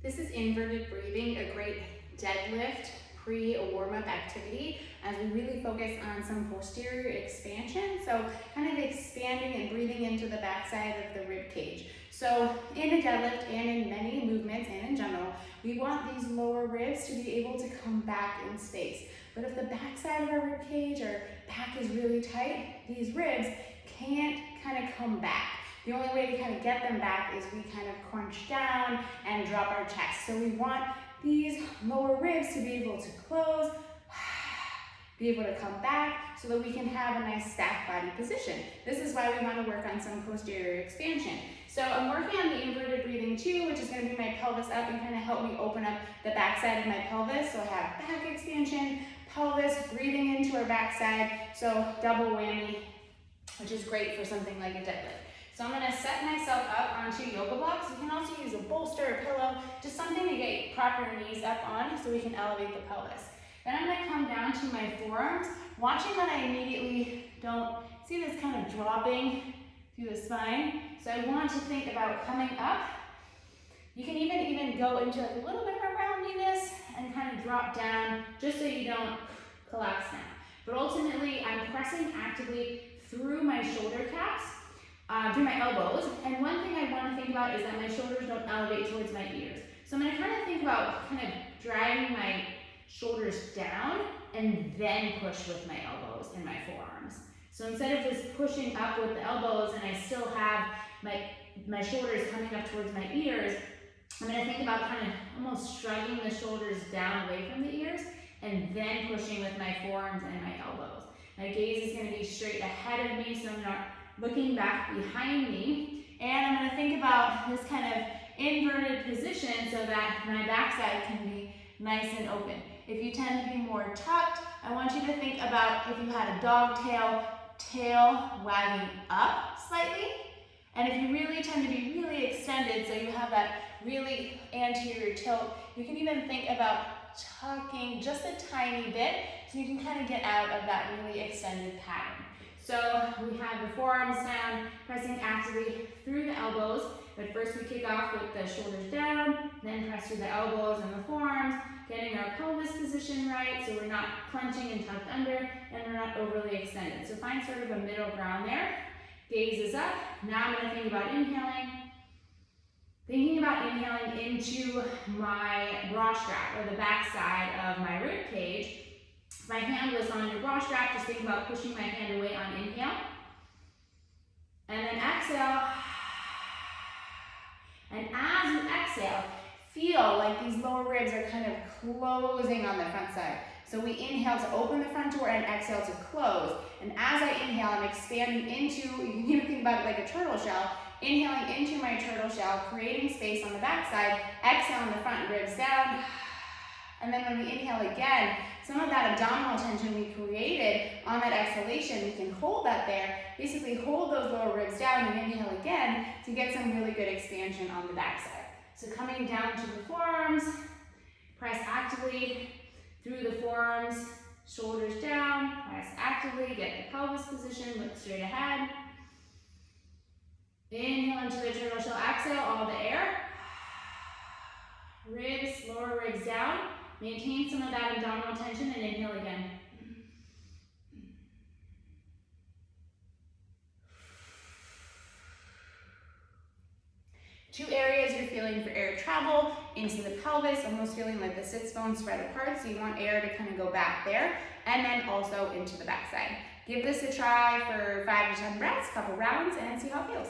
This is inverted breathing, a great deadlift pre-warm-up activity as we really focus on some posterior expansion. So kind of expanding and breathing into the backside of the rib cage. So in a deadlift and in many movements and in general, we want these lower ribs to be able to come back in space. But if the backside of our rib cage or back is really tight, these ribs can't kind of come back. The only way to kind of get them back is we kind of crunch down and drop our chest. So we want these lower ribs to be able to close, be able to come back so that we can have a nice stack body position. This is why we want to work on some posterior expansion. So I'm working on the inverted breathing too, which is going to bring my pelvis up and kind of help me open up the backside of my pelvis. So I have back expansion, pelvis, breathing into our backside. So double whammy, which is great for something like a deadlift. So I'm going to set myself up onto yoga blocks. You can also use a bolster or pillow, just something to get proper knees up on so we can elevate the pelvis. Then I'm going to come down to my forearms, watching that I immediately don't see this kind of dropping through the spine. So I want to think about coming up. You can even go into like a little bit of a roundiness and kind of drop down just so you don't collapse down. But ultimately, I'm pressing actively through my shoulder caps, through my elbows, and one thing I want to think about is that my shoulders don't elevate towards my ears. So I'm going to kind of think about kind of dragging my shoulders down and then push with my elbows and my forearms. So instead of just pushing up with the elbows and I still have my shoulders coming up towards my ears, I'm going to think about kind of almost shrugging the shoulders down away from the ears and then pushing with my forearms and my elbows. My gaze is going to be straight ahead of me, so I'm not looking back behind me, and I'm going to think about this kind of inverted position so that my backside can be nice and open. If you tend to be more tucked, I want you to think about if you had a dog tail wagging up slightly, and if you really tend to be really extended, so you have that really anterior tilt, you can even think about tucking just a tiny bit so you can kind of get out of that really extended pattern. So we have the forearms down, pressing actively through the elbows, but first we kick off with the shoulders down, then press through the elbows and the forearms, getting our pelvis position right so we're not clenching and tucked under and we're not overly extended. So find sort of a middle ground there. Gaze is up. Now I'm going to think about inhaling. Thinking about inhaling into my bra strap or the back side of my rib cage. If my hand was on your bra strap, just think about pushing my hand away on inhale. And then exhale. And as you exhale, feel like these lower ribs are kind of closing on the front side. So we inhale to open the front door and exhale to close. And as I inhale, I'm expanding into, you can even think about it like a turtle shell, inhaling into my turtle shell, creating space on the back side, exhaling the front ribs down. And then when we inhale again, some of that abdominal tension we created on that exhalation, we can hold that there, basically hold those lower ribs down and inhale again to get some really good expansion on the back side. So coming down to the forearms, press actively through the forearms, shoulders down, press actively, get the pelvis position, look straight ahead. Inhale into the turtle shell, exhale all the air. Ribs, lower ribs down. Maintain some of that abdominal tension and inhale again. Two areas you're feeling for air travel into the pelvis, almost feeling like the sits bones spread apart, so you want air to kind of go back there, and then also into the backside. Give this a try for 5 to 10 breaths, couple rounds, and see how it feels.